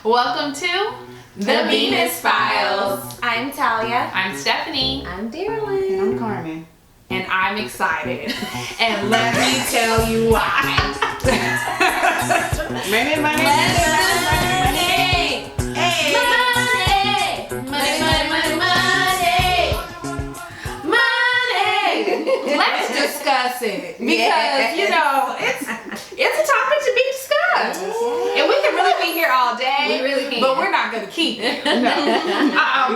Welcome to The Venus Files. I'm Talia. I'm Stephanie. I'm Darylyn. And I'm Carmen. And I'm excited. And let me tell you why. Money. Let's discuss it. Because, you know, it's a topic to be discussed. And we can really be here all day. We really can. But we're not going to keep it. No.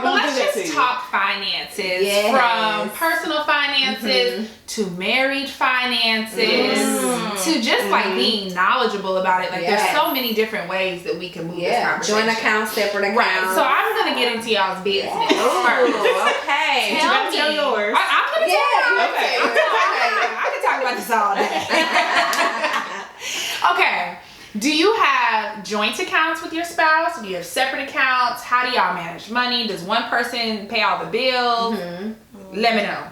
But let's just talk finances. Yes. From personal finances to married finances to just like being knowledgeable about it. Like there's so many different ways that we can move this conversation. Joint accounts, separate accounts. Right. So I'm going to get into y'all's business first. Okay. Tell me. Tell yours. I'm going to tell you. Okay. I can talk about this all day. Okay. Do you have joint accounts with your spouse? Do you have separate accounts? How do y'all manage money? Does one person pay all the bills? Let me know.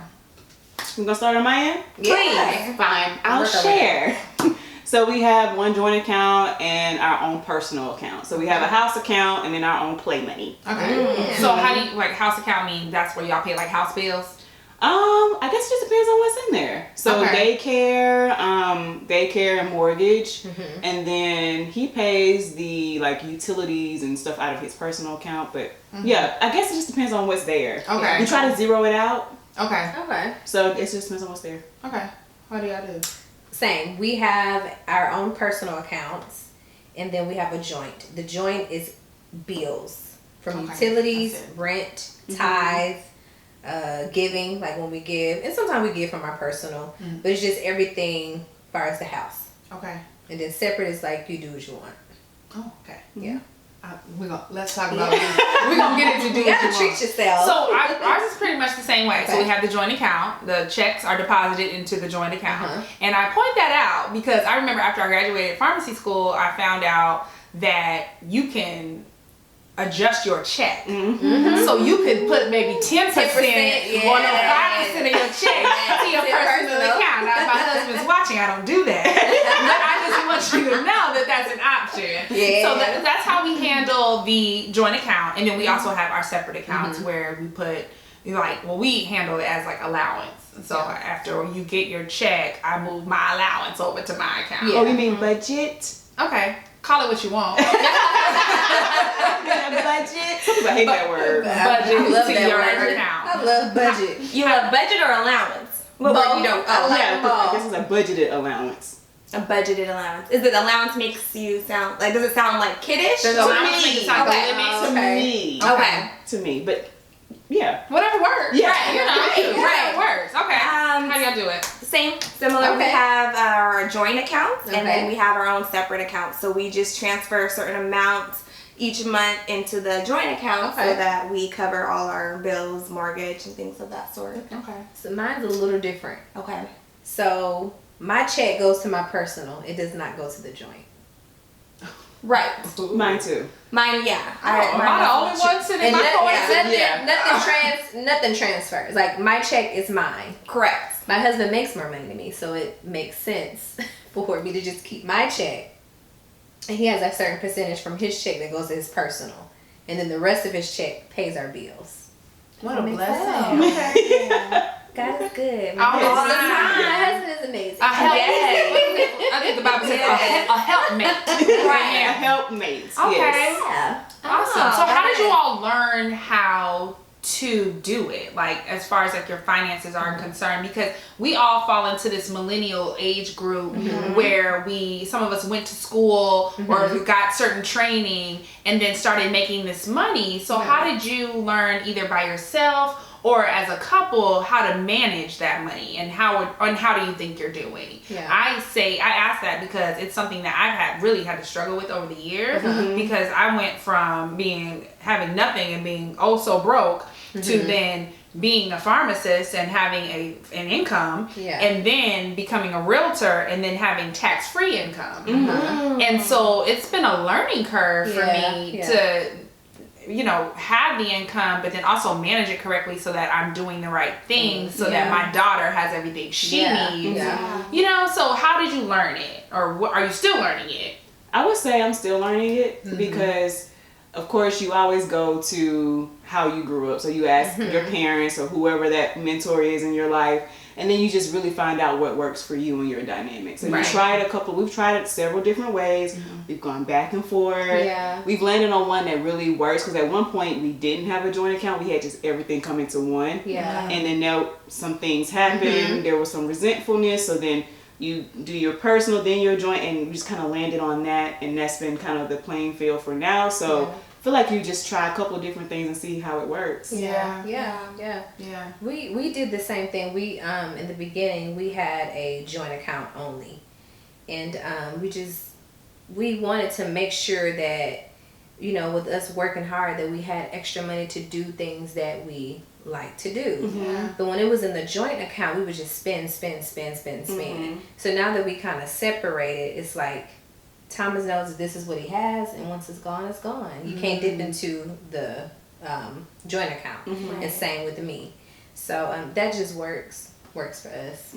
You gonna start on my end? Please. Fine. I'll share. So we have one joint account and our own personal account. So we have a house account and then our own play money. Okay. So how do you, like, house account mean that's where y'all pay like house bills? I guess it just depends on what's in there. So daycare and mortgage, and then he pays the like utilities and stuff out of his personal account. But yeah, I guess it just depends on what's there. Okay. We try to zero it out. Okay. So it just depends on what's there. Okay. What do y'all do? Same. We have our own personal accounts, and then we have a joint. The joint is bills from utilities, rent, tithe, giving, like when we give, and sometimes we give from our personal, but it's just everything as far as the house. Okay. And then separate is like you do what you want. Oh, okay. Yeah. Let's talk about it. We're going to get into do You what gotta you treat want. yourself. So ours is pretty much the same way. So we have the joint account. The checks are deposited into the joint account. And I point that out because I remember after I graduated pharmacy school, I found out that you can adjust your check. So you could put maybe 10% or 5% of your check to your personal account. Now, if my husband's watching, I don't do that. But I just want you to know that that's an option. So that's how we handle the joint account. And then we also have our separate accounts where we put, like, well, we handle it as like allowance. So after you get your check, I move my allowance over to my account. Oh, you mean budget? Okay. Call it what you want. Budget. Some people hate that word. Budget I love to that your word. account. I love budget. You have budget or allowance? What word you don't? I like Yeah, them all. I guess it's a budgeted allowance. A budgeted allowance. Is it allowance makes you sound like? Does it sound like kiddish? Does allowance make it sound like a limit? To me. Okay. To me, but yeah. Whatever works. Yeah. Right. You know, Right. whatever works. Okay. How do y'all do it? Similar. We Okay. have our joint accounts, and Okay. then we have our own separate accounts. So we just transfer a certain amount each month into the joint account so that we cover all our bills, mortgage, and things of that sort. Okay. So mine's a little different. Okay. So my check goes to my personal. It does not go to the joint. Right. Mine too. Mine, yeah. Am I the only one sitting And in my nothing transfers. Like my check is mine. Correct. My husband makes more money than me, so it makes sense for me to just keep my check. And he has a certain percentage from his check that goes to his personal. And then the rest of his check pays our bills. What a Makes blessing. sense. Okay. God is good. All My the husband- time. My husband is amazing. A help. Yes. I think the Bible says a helpmate. Right. A helpmate. Okay. Yes. Yeah. Awesome. So how did you all learn how to do it, like as far as like your finances are concerned? Because we all fall into this millennial age group where some of us went to school or got certain training and then started making this money. So how did you learn, either by yourself or as a couple, how to manage that money, and how do you think you're doing? I ask that because it's something that I've really had to struggle with over the years, because I went from having nothing and being so broke to then being a pharmacist and having an income, and then becoming a realtor and then having tax-free income. And so it's been a learning curve for me to have the income, but then also manage it correctly so that I'm doing the right things, so that my daughter has everything she needs. So how did you learn it, or are you still learning it? I would say I'm still learning it because of course, you always go to how you grew up. So you ask your parents or whoever that mentor is in your life, and then you just really find out what works for you and your dynamic. So we've tried it several different ways. We've gone back and forth. Yeah. We've landed on one that really works, because at one point we didn't have a joint account. We had just everything come into one. Yeah. And then now some things happened. There was some resentfulness. So then you do your personal, then your joint, and we just kind of landed on that. And that's been kind of the playing field for now. So I feel like you just try a couple of different things and see how it works. Yeah. We did the same thing. We in the beginning we had a joint account only, and we wanted to make sure that, you know, with us working hard, that we had extra money to do things that we like to do. But when it was in the joint account, we would just spend. So now that we kind of separated, it's like Thomas knows this is what he has, and once it's gone, it's gone. You can't dip into the joint account. And same with me. So that just works for us.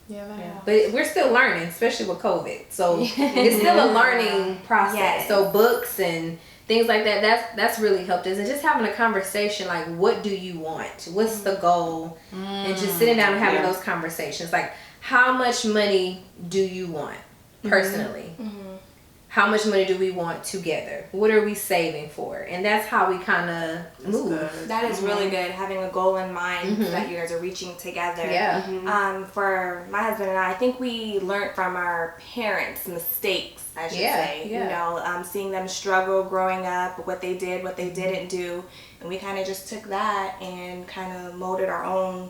But we're still learning, especially with COVID. So it's still a learning process. So books and things like that, that's really helped us. And just having a conversation, like, what do you want? What's the goal? And just sitting down and having those conversations. Like, how much money do you want personally? How much money do we want together? What are we saving for? And that's how we kind of move. That is really good, having a goal in mind that you guys are reaching together. For my husband and I think we learned from our parents' mistakes, I should say. You know, seeing them struggle growing up, what they did, what they didn't do. And we kind of just took that and kind of molded our own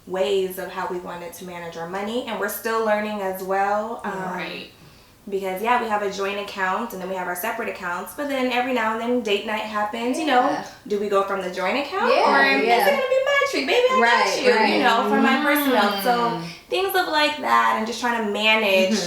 ways of how we wanted to manage our money. And we're still learning as well. Because, we have a joint account, and then we have our separate accounts. But then every now and then, date night happens. You know, do we go from the joint account? Or is it going to be my treat? Baby, I got you, you know, for my personal. So things of like that, and just trying to manage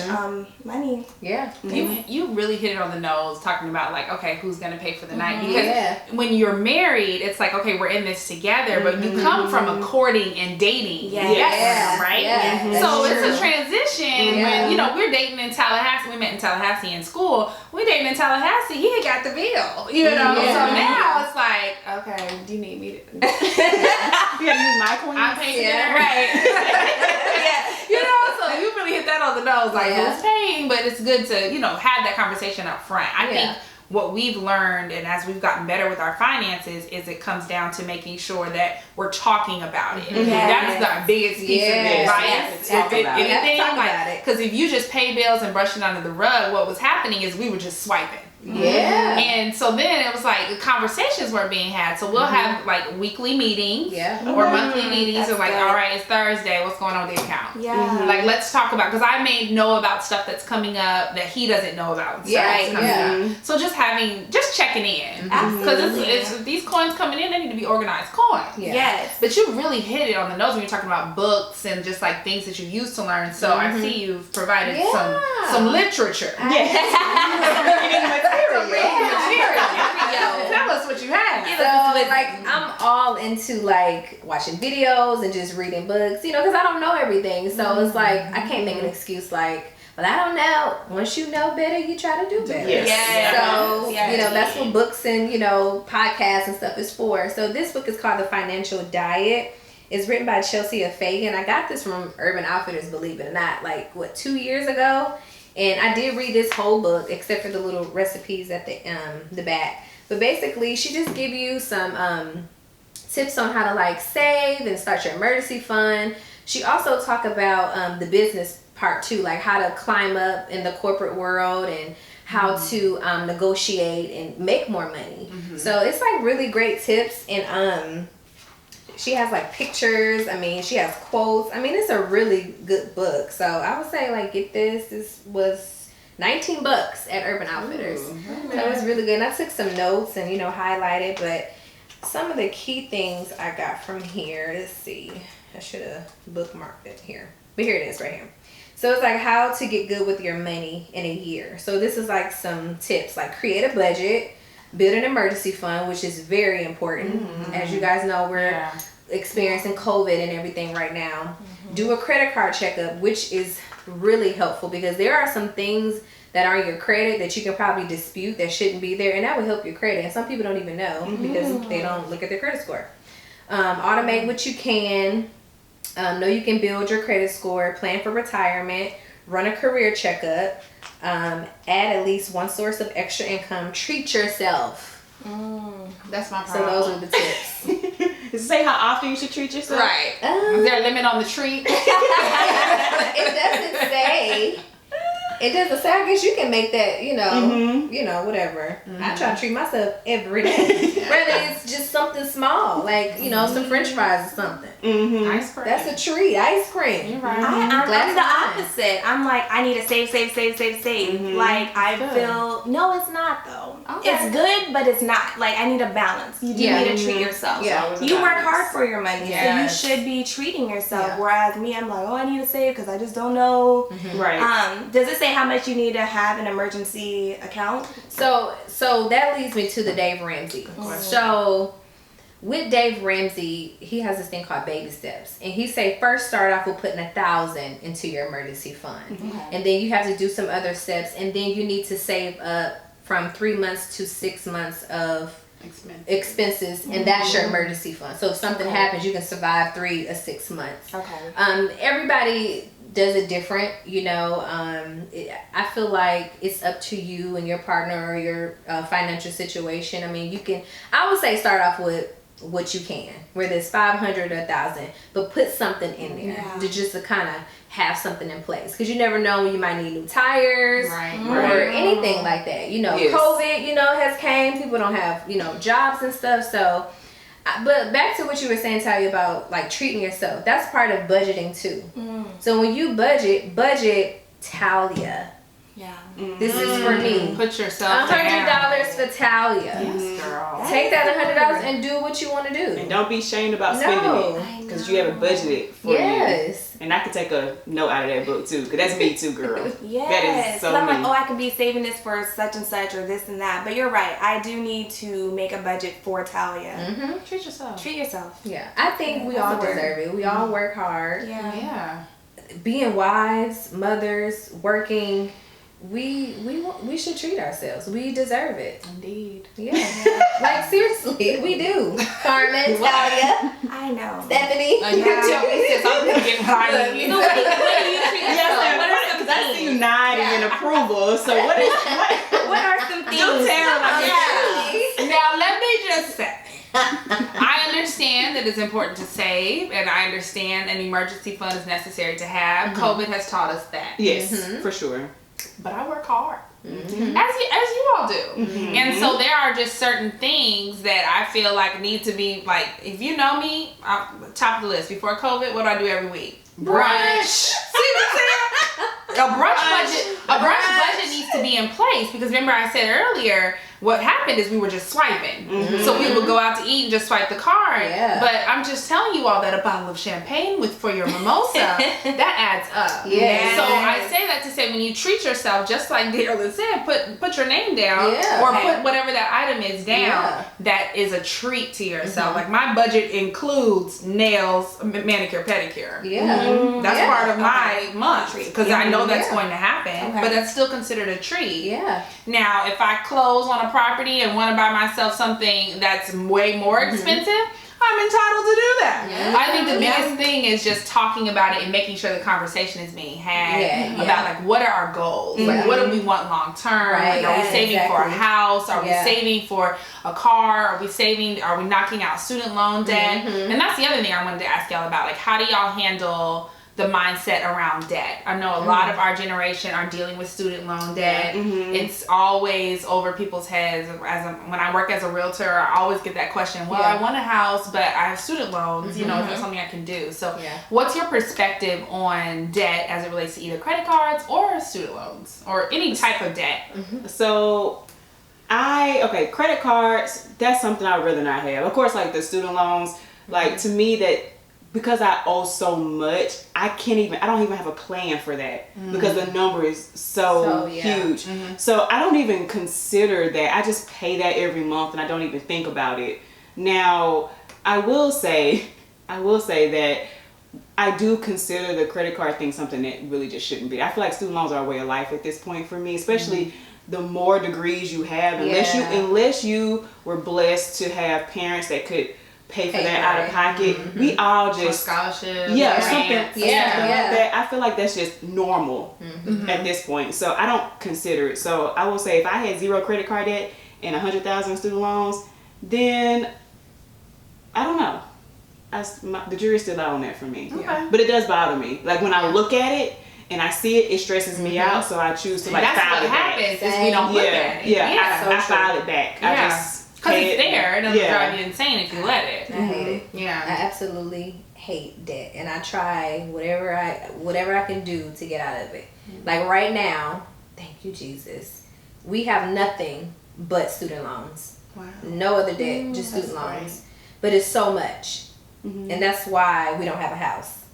money. You really hit it on the nose, talking about, like, okay, who's going to pay for the night? Because when you're married, it's like, okay, we're in this together. But you come from a courting and dating. Right? So it's a transition when, you know, we're dating in Tallahassee. We met in Tallahassee in school. We dating in Tallahassee. He had got the bill, you know. So now it's like, okay, do you need me to? You gotta use my coins. I'm paying right. You know, so you really hit that on the nose. Like, who's paying? But it's good to, you know, have that conversation up front. I think what we've learned, and as we've gotten better with our finances, is it comes down to making sure that we're talking about it. That's the biggest piece of advice. Talk about it. Because if you just pay bills and brush it under the rug, what was happening is we were just swiping. And so then it was like conversations weren't being had. So we'll have like weekly meetings or monthly meetings. Or like, all right, it's Thursday. What's going on with the account? Like, let's talk about, because I may know about stuff that's coming up that he doesn't know about. So just checking in. Because it's these coins coming in, they need to be organized coins. But you really hit it on the nose when you're talking about books and just like things that you used to learn. So I see you've provided some literature. Tell us what you have. So, like, I'm all into, like, watching videos and just reading books, you know, because I don't know everything. So it's like, I can't make an excuse like, well, I don't know. Once you know better, you try to do better. So, you know, that's what books and, you know, podcasts and stuff is for. So this book is called The Financial Diet. It's written by Chelsea Fagan. I got this from Urban Outfitters, believe it or not, like, 2 years ago? And I did read this whole book, except for the little recipes at the back. But basically, she just give you some tips on how to, like, save and start your emergency fund. She also talk about the business part too, like how to climb up in the corporate world and how to negotiate and make more money. So it's like really great tips, and she has like pictures. I mean, she has quotes. I mean, it's a really good book. So I would say, like, get this. This was $19 at Urban Outfitters. So it was really good. And I took some notes and, you know, highlighted. But some of the key things I got from here. Let's see. I should have bookmarked it here. But here it is right here. So it's like how to get good with your money in a year. So this is like some tips, like create a budget, build an emergency fund, which is very important. As you guys know, we're experiencing COVID and everything right now. Do a credit card checkup, which is really helpful because there are some things that are your credit that you can probably dispute that shouldn't be there, and that will help your credit. And some people don't even know because they don't look at their credit score. Automate what you can. Know you can build your credit score. Plan for retirement. Run a career checkup. Add at least one source of extra income. Treat yourself. That's my problem. So those are the tips. Does it say how often you should treat yourself? Right. Is there a limit on the treat? It doesn't say. It doesn't say. I guess you can make that, you know, whatever. I try to treat myself every day. Whether it's just something small, like, some French fries or something. Ice cream. That's a treat. Ice cream. You're right. I'm the opposite. I'm like, I need to save. Like, I feel, no, it's not though. Okay. It's good, but it's not. Like, I need a balance. You do need to treat yourself. Yeah. You work hard for your money, Yes. so you should be treating yourself. Whereas me, I'm like, oh, I need to save because I just don't know. Right. Does it say how much you need to have an emergency account? So that leads me to the Dave Ramsey. So with Dave Ramsey, he has this thing called baby steps, and he say first start off with putting 1,000 into your emergency fund, and then you have to do some other steps, and then you need to save up from 3 months to 6 months of expenses, and that's your emergency fund. So if something happens, you can survive 3 or 6 months. Everybody does it different, I feel like it's up to you and your partner or your financial situation. I mean, I would say start off with what you can, whether it's 500 or 1,000, but put something in there to kind of have something in place, because you never know when you might need new tires or anything like that. COVID, has came. People don't have jobs and stuff. So, but back to what you were saying, Talia, about like treating yourself. That's part of budgeting too. So when you budget Talia. Yeah. This is for me. Put yourself $100 for Talia. Yes, girl. Take that $100 and do what you want to do. And don't be ashamed about spending it, because you have it budgeted for you. And I could take a note out of that book too, because that's me too, girl. Yes. That is so I'm me. like, oh, I could be saving this for such and such or this and that. But you're right. I do need to make a budget for Talia. Treat yourself. Treat yourself. Yeah. I think we all deserve it. We all work hard. Yeah. Being wives, mothers, working, we should treat ourselves. We deserve it. Indeed. Yeah. Like seriously, we do. Carmen, Talia, I know. Stephanie. You can tell me since I'm getting tired. What do you treat yourself? What are some I see you nodding in approval. So what are some things? Don't tell me. Now let me just say, I understand that it's important to save, and I understand an emergency fund is necessary to have. COVID has taught us that. Yes, for sure. But I work hard, as you all do. And so there are just certain things that I feel like need to be, like, if you know me, top of the list. Before COVID, what do I do every week? Brunch. See what I'm saying? A brunch budget needs to be in place, because remember I said earlier, what happened is we were just swiping. So we would go out to eat and just swipe the card. But I'm just telling you all that a bottle of champagne for your mimosa, that adds up. So I say that to say, when you treat yourself, just like Darla said, put your name down or put whatever that item is down. That is a treat to yourself. Like, my budget includes nails, manicure, pedicure. That's part of my month, because I know that's going to happen. But that's still considered a treat. Now, if I close on a property and want to buy myself something that's way more expensive, I'm entitled to do that. I think the biggest thing is just talking about it and making sure the conversation is being had about, like, what are our goals? Like, what do we want long term? Like, are we saving for a house? Are we saving for a car? Are we knocking out student loan debt? And that's the other thing I wanted to ask y'all about. Like, how do y'all handle the mindset around debt? I know a lot of our generation are dealing with student loan debt. It's always over people's heads. When I work as a realtor, I always get that question, well, I want a house, but I have student loans. Is that something I can do? So what's your perspective on debt as it relates to either credit cards or student loans or any type of debt? So credit cards, that's something I'd rather not have. Of course, like the student loans, like, to me, that because I owe so much, I don't even have a plan for that, because the number is so huge. So I don't even consider that. I just pay that every month, and I don't even think about it. Now, I will say that I do consider the credit card thing something that really just shouldn't be. I feel like student loans are a way of life at this point for me, especially the more degrees you have, unless you were blessed to have parents that could pay for that out of pocket. We all just scholarship, something like that. I feel like that's just normal at this point. So I don't consider it. So I will say if I had 0 credit card debt and 100,000 student loans, then I don't know. The jury's still out on that for me. Okay. But it does bother me. Like when I look at it and I see it, it stresses me out. So I choose to file it back. That's what happens is we don't look at it. I file it back. I just because it's there. It doesn't drive you insane if you let it. I hate it. Yeah. I absolutely hate debt, and I try whatever I can do to get out of it. Like right now, thank you Jesus, we have nothing but student loans. Wow. No other debt, just student loans. But it's so much, and that's why we don't have a house.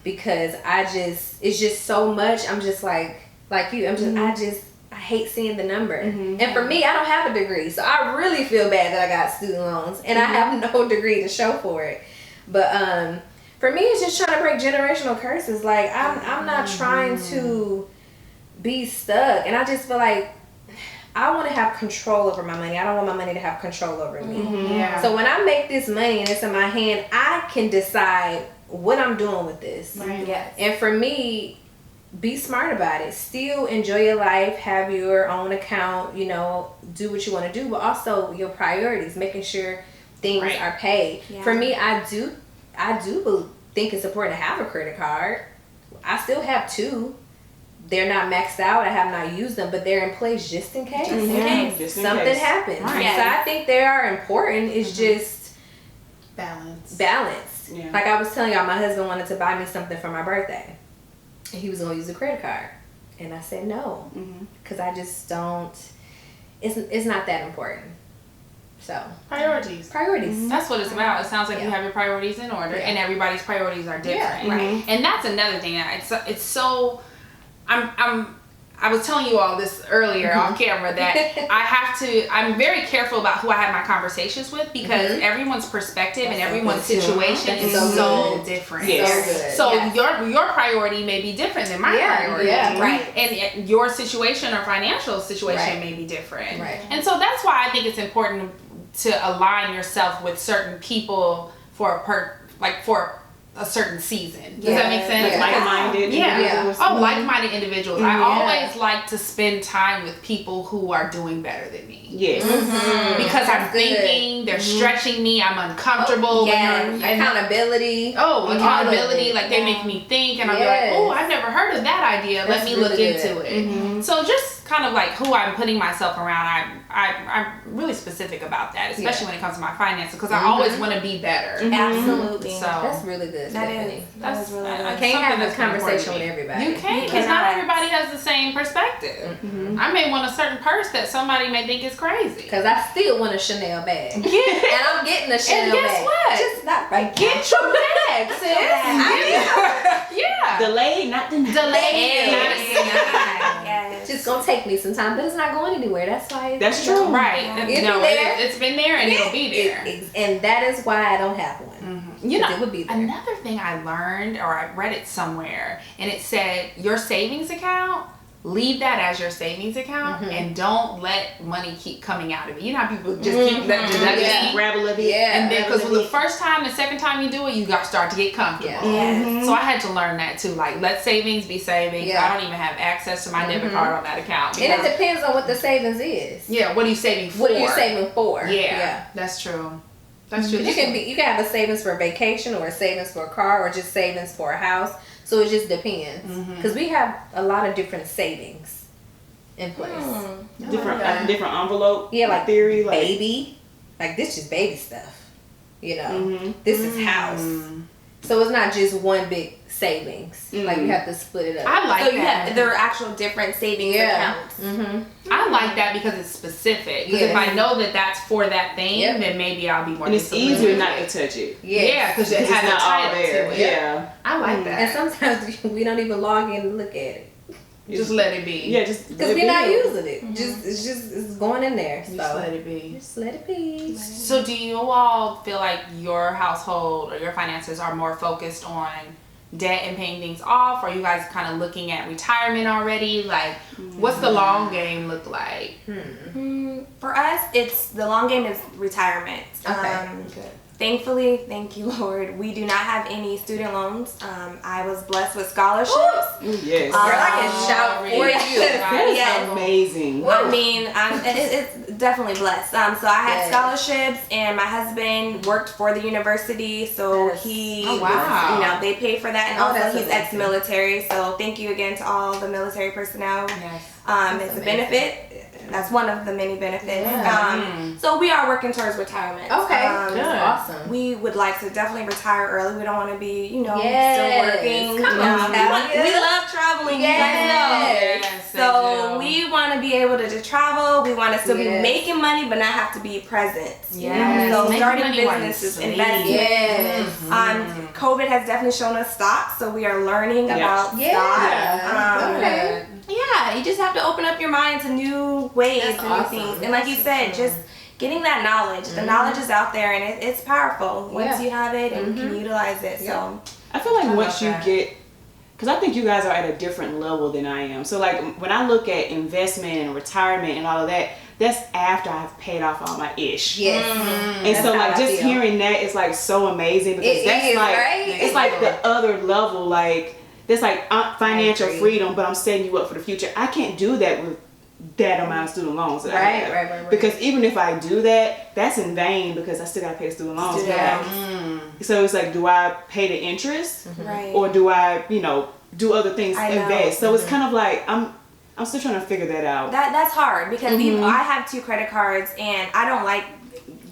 Because it's just so much. I'm just like you. I hate seeing the number. And for me, I don't have a degree, so I really feel bad that I got student loans and I have no degree to show for it. But for me, it's just trying to break generational curses. Like I'm not trying to be stuck, and I just feel like I want to have control over my money. I don't want my money to have control over me. So when I make this money and it's in my hand, I can decide what I'm doing with this. Right. Yes. And for me, be smart about it. Still enjoy your life, have your own account, do what you want to do, but also your priorities, making sure things are paid. Yeah. For me, I do think it's important to have a credit card. I still have 2. They're not maxed out. I have not used them, but they're in place just in case. Something happens. Right. So I think they are important. It's just balance. Yeah. Like I was telling y'all, my husband wanted to buy me something for my birthday. And he was going to use a credit card. And I said no. Because I just don't, it's not that important. So. Priorities. That's what it's about. It sounds like you have your priorities in order and everybody's priorities are different. Right. And that's another thing. It's so, I was telling you all this earlier on camera that I'm very careful about who I have my conversations with because everyone's perspective and everyone's situation is so different. Yes. So your priority may be different than my priority. Yeah, right. And your situation or financial situation may be different. Right. And so that's why I think it's important to align yourself with certain people for a certain season. Does that make sense? Like-minded individuals. Like-minded individuals. I always like to spend time with people who are doing better than me. Yes. Because I'm thinking, they're stretching me, I'm uncomfortable. Accountability. Accountability. Like they make me think and I'll be like, I've never heard of that idea. Let me look into it. So just kind of like who I'm putting myself around, I'm really specific about that, especially when it comes to my finances, because I always want to be better. Absolutely. So that's really good. That is really good. I can't have this conversation with everybody. You can't, because not everybody has the same perspective. I may want a certain purse that somebody may think is crazy. Because I still want a Chanel bag. And I'm getting a Chanel bag. And guess what? Just not right Get your bag, sis. Delayed, not denied. Yes. Just gonna take me some time, but it's not going anywhere. That's why. That's true. Right. It's been there and it'll be there. And that is why I don't have one. It would be there. Another thing I learned, or I read it somewhere, and it said your savings account, leave that as your savings account and don't let money keep coming out of it. You know how people just keep grab a little bit. And then because the first time, the second time you do it, you got to start to get comfortable. So I had to learn that too. Like, let savings be savings. I don't even have access to my debit card on that account. And it depends on what the savings is. Yeah, what are you saving for? What are you saving for? Yeah. That's true. That's true. You can have a savings for a vacation, or a savings for a car, or just savings for a house. So it just depends, because we have a lot of different savings in place. Different envelope. Yeah, like theory, like baby, like this is baby stuff. This is house. So it's not just one big savings. Like you have to split it up. I like that. There are actual different savings accounts. I like that because it's specific. Because if I know that that's for that thing, then maybe I'll be more. And it's easier not to touch it. Yeah, because it has a title to it. Yeah, I like that. And sometimes we don't even log in and look at it. Just let it be. Yeah, just because we're not using it. It's going in there. So just let it be. Just let it be. So do you all feel like your household or your finances are more focused on debt and paying things off, or are you guys kind of looking at retirement already? Like, what's the long game look like? For us, it's the long game is retirement. Okay. Good. Thankfully, thank you, Lord, we do not have any student loans. I was blessed with scholarships. Yes. Girl, I can shout for you. That is Yes. amazing. I mean, it's definitely blessed. So I had scholarships, and my husband worked for the university, so he, was, they paid for that, and also he's ex-military. So thank you again to all the military personnel. Yes. It's a benefit. That's one of the many benefits. So we are working towards retirement. Okay, good. Awesome. We would like to definitely retire early. We don't want to be, still working. Come on, we love traveling. You guys know. Yes, So we want to be able to just travel. We want to still be making money, but not have to be present. Yes. So Make starting money while you businesses, sleep. investment. Yes. COVID has definitely shown us stocks, so we are learning about stocks. Okay. Yeah, you just have to open up your mind to new ways and new things. And like you said, just getting that knowledge. The knowledge is out there, and it's powerful once you have it and you can utilize it. So I feel like once you get, because I think you guys are at a different level than I am. So like when I look at investment and retirement and all of that, that's after I've paid off all my ish. Yes. And so like just hearing that is like so amazing, because that's like it's like the other level, like it's like financial freedom, but I'm setting you up for the future. I can't do that with that amount of student loans that I have. Right. Because even if I do that, that's in vain, because I still gotta pay the student loans back. So it's like, do I pay the interest, or do I, do other things, invest? So it's kind of like I'm still trying to figure that out. That's hard, because I have 2 credit cards, and I don't like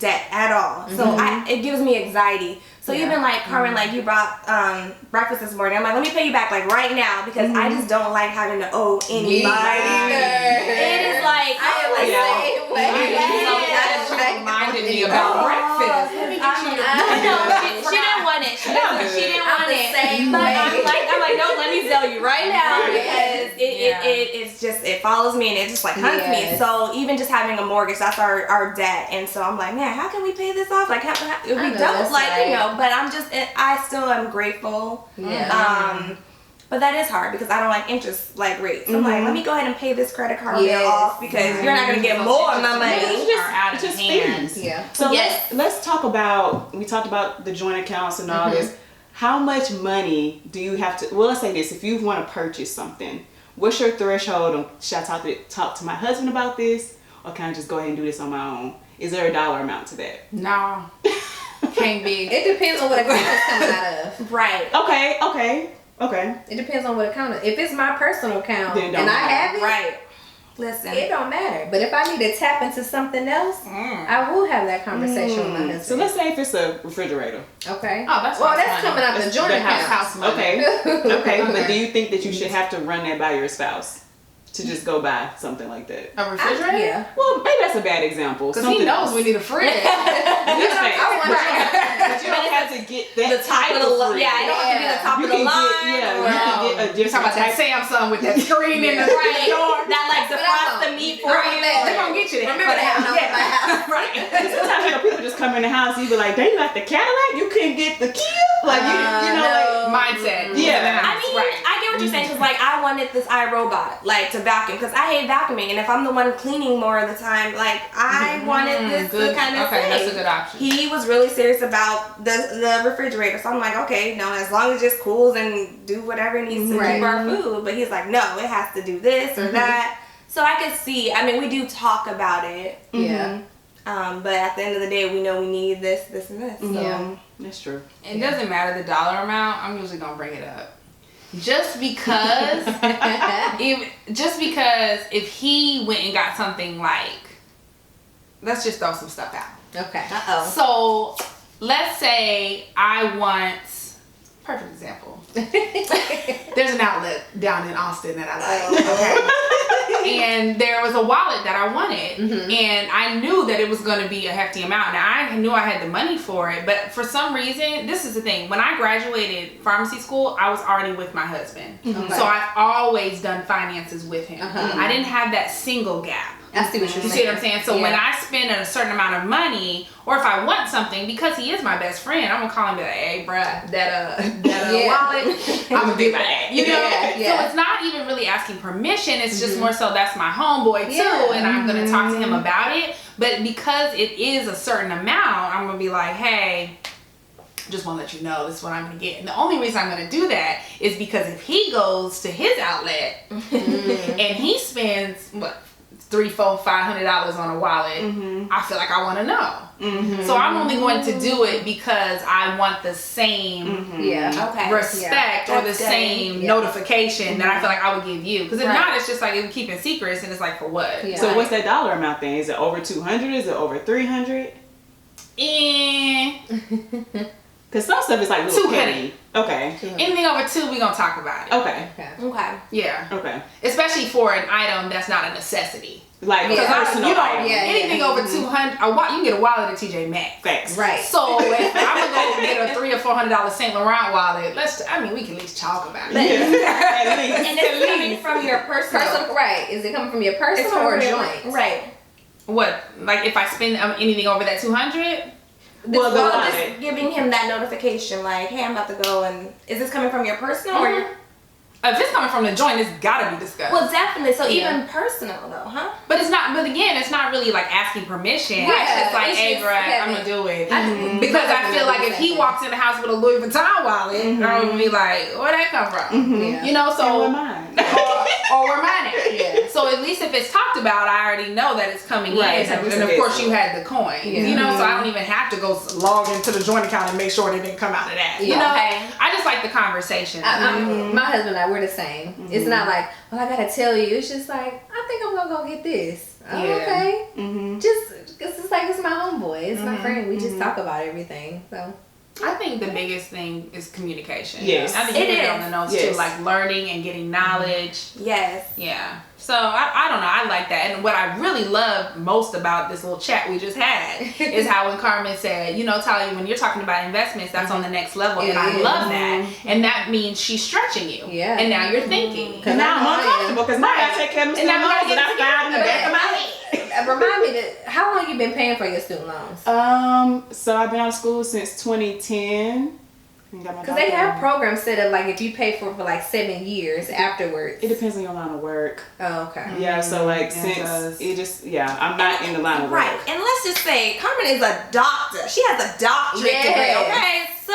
debt at all. So it gives me anxiety. So even like Carmen, like you brought breakfast this morning. I'm like, let me pay you back like right now, because I just don't like having to owe anybody. It is like I am the same way. That reminded me about breakfast. She didn't want it. She didn't want it. But I'm like, no, let me tell you right now, because it follows me, and it just like hunts me. So even just having a mortgage, that's our debt. And so I'm like, man, how can we pay this off? Like, if we don't, like, but I still am grateful. But that is hard, because I don't like interest rates. I'm like, let me go ahead and pay this credit card bill off, because you're not going to get more of my money. It's just fees. So let's talk about, we talked about the joint accounts and all this. How much money do you have to, well, let's say this, if you want to purchase something, what's your threshold on, should I talk to my husband about this, or can I just go ahead and do this on my own? Is there a dollar amount to that? No. Can't be. It depends on what account it's coming out of. Right. Okay. It depends on what account. If it's my personal account and I have it, right. Listen, it don't matter. But if I need to tap into something else, I will have that conversation with my husband. So let's say if it's a refrigerator. Okay. Oh, that's coming out the joint account. House money. Okay. But do you think that you should have to run that by your spouse to just go buy something like that? A refrigerator? Yeah. Well, maybe that's a bad example. Because he knows we need a fridge. But you don't have to get that the top of the line. fridge. Yeah, it don't have to be the top of the line. You can get a different talk about that Samsung with that screen in the door. That defrost the meat for you. They're going to get you that. Remember that. Right. Sometimes people just come in the house and you be like, they got the Cadillac, you couldn't get the Kia? Like, mindset. Yeah. I mean, I get what you're saying, because I wanted this iRobot, to vacuum, because I hate vacuuming, and if I'm the one cleaning more of the time, I wanted this to kind of Okay, that's a good option. He was really serious about the refrigerator, so I'm like, okay, no, as long as it just cools and do whatever it needs to keep our food, but he's like, no, it has to do this or that. So I could see, we do talk about it. Yeah. But at the end of the day, we know we need this, and this. So. Yeah. That's true. It doesn't matter the dollar amount. I'm usually going to bring it up. Just because if he went and got something let's just throw some stuff out. Okay. Uh-oh. So let's say I want, perfect example, there's an outlet down in Austin that I like. Okay. And there was a wallet that I wanted. And I knew that it was going to be a hefty amount. Now, I knew I had the money for it. But for some reason, this is the thing. When I graduated pharmacy school, I was already with my husband. So I've always done finances with him. I didn't have that single gap. I see what you're saying. You see what I'm saying? So when I spend a certain amount of money, or if I want something, because he is my best friend, I'm gonna call him and be like, hey, bruh, that wallet, I'm gonna do that. You know? So it's not even really asking permission. It's just more so that's my homeboy too, and I'm gonna talk to him about it. But because it is a certain amount, I'm gonna be like, hey, just want to let you know this is what I'm going to get. And the only reason I'm going to do that is because if he goes to his outlet and he spends $300, $400, $500 on a wallet, I feel like I want to know. So I'm only going to do it because I want the same respect or the same notification that I feel like I would give you. Because if not, it's just like it would keep in secrets, and it's like, for what? So what's that dollar amount then? Is it over 200? Is it over 300? Because some stuff is like little penny. Okay. Anything over 2, we're going to talk about it. Okay. Yeah. Okay. Especially for an item that's not a necessity. Like personal item. Anything over 200, you can get a wallet at TJ Maxx. Facts. Right. So if I'm gonna go get a $300 or $400 Saint Laurent wallet, we can at least talk about it. And it's coming from your personal. Right. Is it coming from your personal or joint? Right. What? Like if I spend anything over that 200? Well, just giving him that notification, like, hey, I'm about to go, and is this coming from your personal or your? If it's coming from the joint, it's gotta be discussed. Well, definitely. So even personal though, huh? But it's not. But again, it's not really like asking permission. Right. It's just like, hey, bro, I'm gonna do it because I feel like if he walks in the house with a Louis Vuitton wallet, I would be like, where'd that come from? You know, so where mine? or where mine at? So at least if it's talked about, I already know that it's coming in, and of course you had the coin. You know, so I don't even have to go log into the joint account and make sure it didn't come out of that. You know, I just like the conversation. My husband and I, we're the same. It's not like, well, I gotta tell you. It's just like, I think I'm gonna go get this. Okay. Just because it's like, it's my homeboy. It's my friend. We just talk about everything. So I think the biggest thing is communication. Yes. I think you hit it on the nose too, like learning and getting knowledge. Yes. Yeah. So I don't know. I like that. And what I really love most about this little chat we just had is how when Carmen said, you know, Talia, when you're talking about investments, that's on the next level. And I love that. And that means she's stretching you. Yeah. And now you're thinking. Because now I'm uncomfortable because now I got to take care of my student loans and I found in the back of my head. Remind me, how long you been paying for your student loans? So I've been out of school since 2010. Because they have programs set up like if you pay for like 7 years afterwards. It depends on your line of work. Oh, okay. Yeah, so like since it just I'm not in the line of work. Right, and let's just say Carmen is a doctor. She has a doctorate degree. Okay, so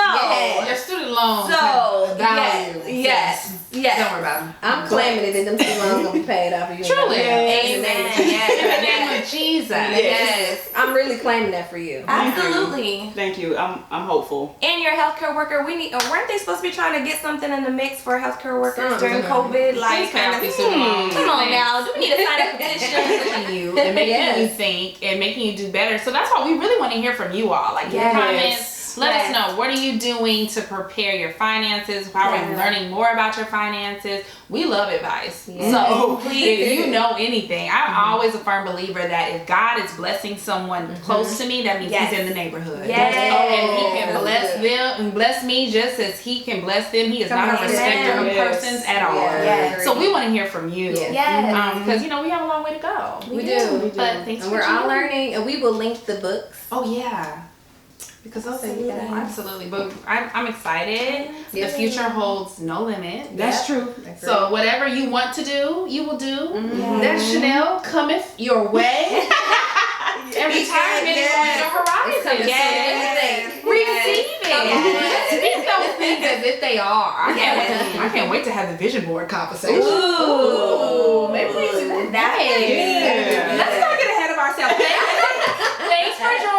your student loans. So value. Yes. Don't worry about them. I'm claiming it that them student loans gonna be paid off of you. Truly. Amen. Yes. In the name of Jesus. Yes. I'm really claiming that for you. Absolutely. Thank you. I'm hopeful. And your healthcare worker, weren't they supposed to be trying to get something in the mix for healthcare workers during COVID? Like, come on now, do we need to sign a petition? You and making you think and making you do better. So that's why we really want to hear from you all. Like in the comments. Let us know, what are you doing to prepare your finances? How are you learning more about your finances? We love advice. So please, if you know anything, I'm always a firm believer that if God is blessing someone close to me, that means he's in the neighborhood. And he can bless them and bless me just as he can bless them. He is not a respecter of persons at all. So we want to hear from you. Because, you know, we have a long way to go. We do. But thanks and we're all learning, and we will link the books. Oh, yeah. Because those things, absolutely. But I'm excited. The future holds no limit. That's true. So whatever you want to do, you will do. That Chanel cometh your way. And retirement is on the horizon. Receive it. Speak those things as if they are. I can't wait to have the vision board conversation. Ooh. Maybe we should do that. Let's not get ahead of ourselves. Thanks for joining